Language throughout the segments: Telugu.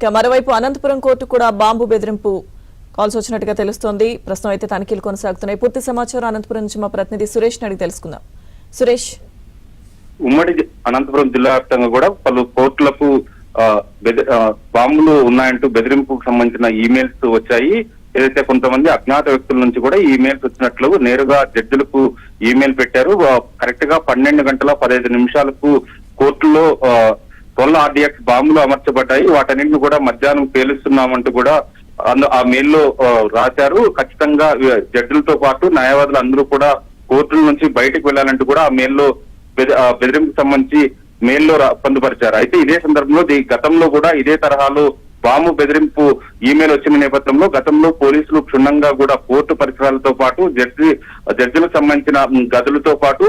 మరోవైపు అనంతపురం కోర్టు కూడా బాంబు బెదిరింపు కాల్స్ వచ్చినట్టుగా తెలుస్తోంది. ప్రస్తుతం అయితే తనిఖీలు కొనసాగుతున్నాయి. పూర్తి సమాచారం అనంతపురం నుంచి మా ప్రతినిధి సురేష్ అడిగి తెలుసుకుందాం. సురేష్, ఉమ్మడి అనంతపురం జిల్లా వ్యాప్తంగా కూడా పలు కోర్టులకు బాంబులు ఉన్నాయంటూ బెదిరింపుకు సంబంధించిన ఈమెయిల్స్ వచ్చాయి. ఏదైతే కొంతమంది అజ్ఞాత వ్యక్తుల నుంచి కూడా ఈమెయిల్స్ వచ్చినట్లు నేరుగా జడ్జిలకు ఈమెయిల్ పెట్టారు. కరెక్ట్ గా 12:15 కోర్టులో 12 RDX బాంబులు అమర్చబడ్డాయి. వాటన్నింటిని కూడా మధ్యాహ్నం పేలుస్తున్నామంటూ కూడా ఆ మెయిల్లో రాశారు. ఖచ్చితంగా జడ్జిలతో పాటు న్యాయవాదులు అందరూ కూడా కోర్టుల నుంచి బయటకు వెళ్లాలంటూ కూడా ఆ మెయిల్లో బెదిరింపుకు సంబంధించి మెయిల్లో పొందుపరిచారు. అయితే ఇదే సందర్భంలో గతంలో కూడా ఇదే తరహాలో బాంబు బెదిరింపు ఈమెయిల్ వచ్చిన నేపథ్యంలో గతంలో పోలీసులు క్షుణ్ణంగా కూడా కోర్టు పరిసరాలతో పాటు జడ్జిలకు సంబంధించిన గదులతో పాటు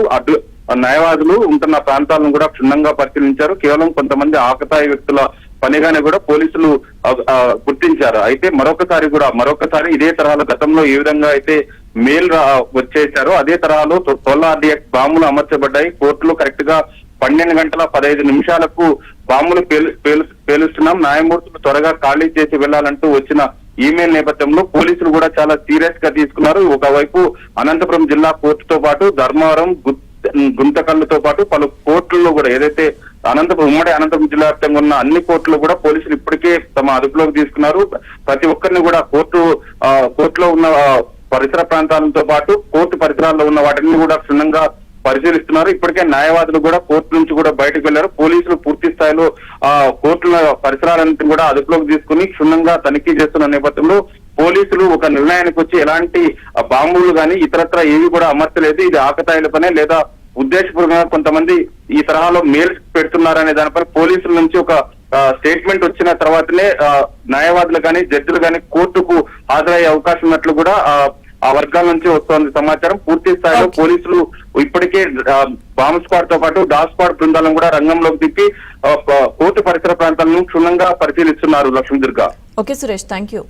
న్యాయవాదులు ఉంటున్న ప్రాంతాలను కూడా క్షుణ్ణంగా పరిశీలించారు. కేవలం కొంతమంది ఆకతాయి వ్యక్తుల పనిగానే కూడా పోలీసులు గుర్తించారు. అయితే మరొకసారి ఇదే తరహాలో గతంలో ఏ విధంగా అయితే మెయిల్ వచ్చేశారో అదే తరహాలో 12 RDX బాంబులు అమర్చబడ్డాయి. కోర్టులో కరెక్ట్ గా 12:15 బాంబులు పేలుస్తున్నాం, న్యాయమూర్తులు త్వరగా ఖాళీ చేసి వెళ్లాలంటూ వచ్చిన ఈమెయిల్ నేపథ్యంలో పోలీసులు కూడా చాలా సీరియస్ గా తీసుకున్నారు. ఒకవైపు అనంతపురం జిల్లా కోర్టుతో పాటు ధర్మవరం, గుంతకల్లుతో పాటు పలు కోర్టుల్లో కూడా ఏదైతే ఉమ్మడి అనంతపురం జిల్లా వ్యాప్తంగా ఉన్న అన్ని కోర్టులు కూడా పోలీసులు ఇప్పటికే తమ అదుపులోకి తీసుకున్నారు. ప్రతి ఒక్కరిని కూడా కోర్టులో ఉన్న పరిసర ప్రాంతాలతో పాటు కోర్టు పరిసరాల్లో ఉన్న వాటిని కూడా క్షుణ్ణంగా పరిశీలిస్తున్నారు. ఇప్పటికే న్యాయవాదులు కూడా కోర్టు నుంచి కూడా బయటకు వెళ్లారు. పోలీసులు పూర్తి స్థాయిలో కోర్టుల పరిసరాలన్నింటినీ కూడా అదుపులోకి తీసుకుని క్షుణ్ణంగా తనిఖీ చేస్తున్న నేపథ్యంలో పోలీసులు ఒక నిర్ణయానికి వచ్చి ఎలాంటి బాంబులు గానీ ఇతరత్ర ఏవి కూడా అమర్చలేదు. ఇది ఆకతాయిల పనే లేదా ఉద్దేశపూర్వకంగా కొంతమంది ఈ తరహాలో మెయిల్స్ పెడుతున్నారనే దానిపై పోలీసుల నుంచి ఒక స్టేట్మెంట్ వచ్చిన తర్వాతనే న్యాయవాదులు కానీ జడ్జిలు కానీ కోర్టుకు హాజరయ్యే అవకాశం ఉన్నట్లు కూడా ఆ వర్గాల నుంచి వస్తోంది సమాచారం. పూర్తి స్థాయిలో పోలీసులు ఇప్పటికే బాంబ్ స్క్వాడ్ తో పాటు డాగ్ స్క్వాడ్ బృందాలను కూడా రంగంలోకి దిప్పి కోర్టు పరిసర ప్రాంతాలను క్షుణ్ణంగా పరిశీలిస్తున్నారు. Lakshmi Durga. Okay Suresh, thank you.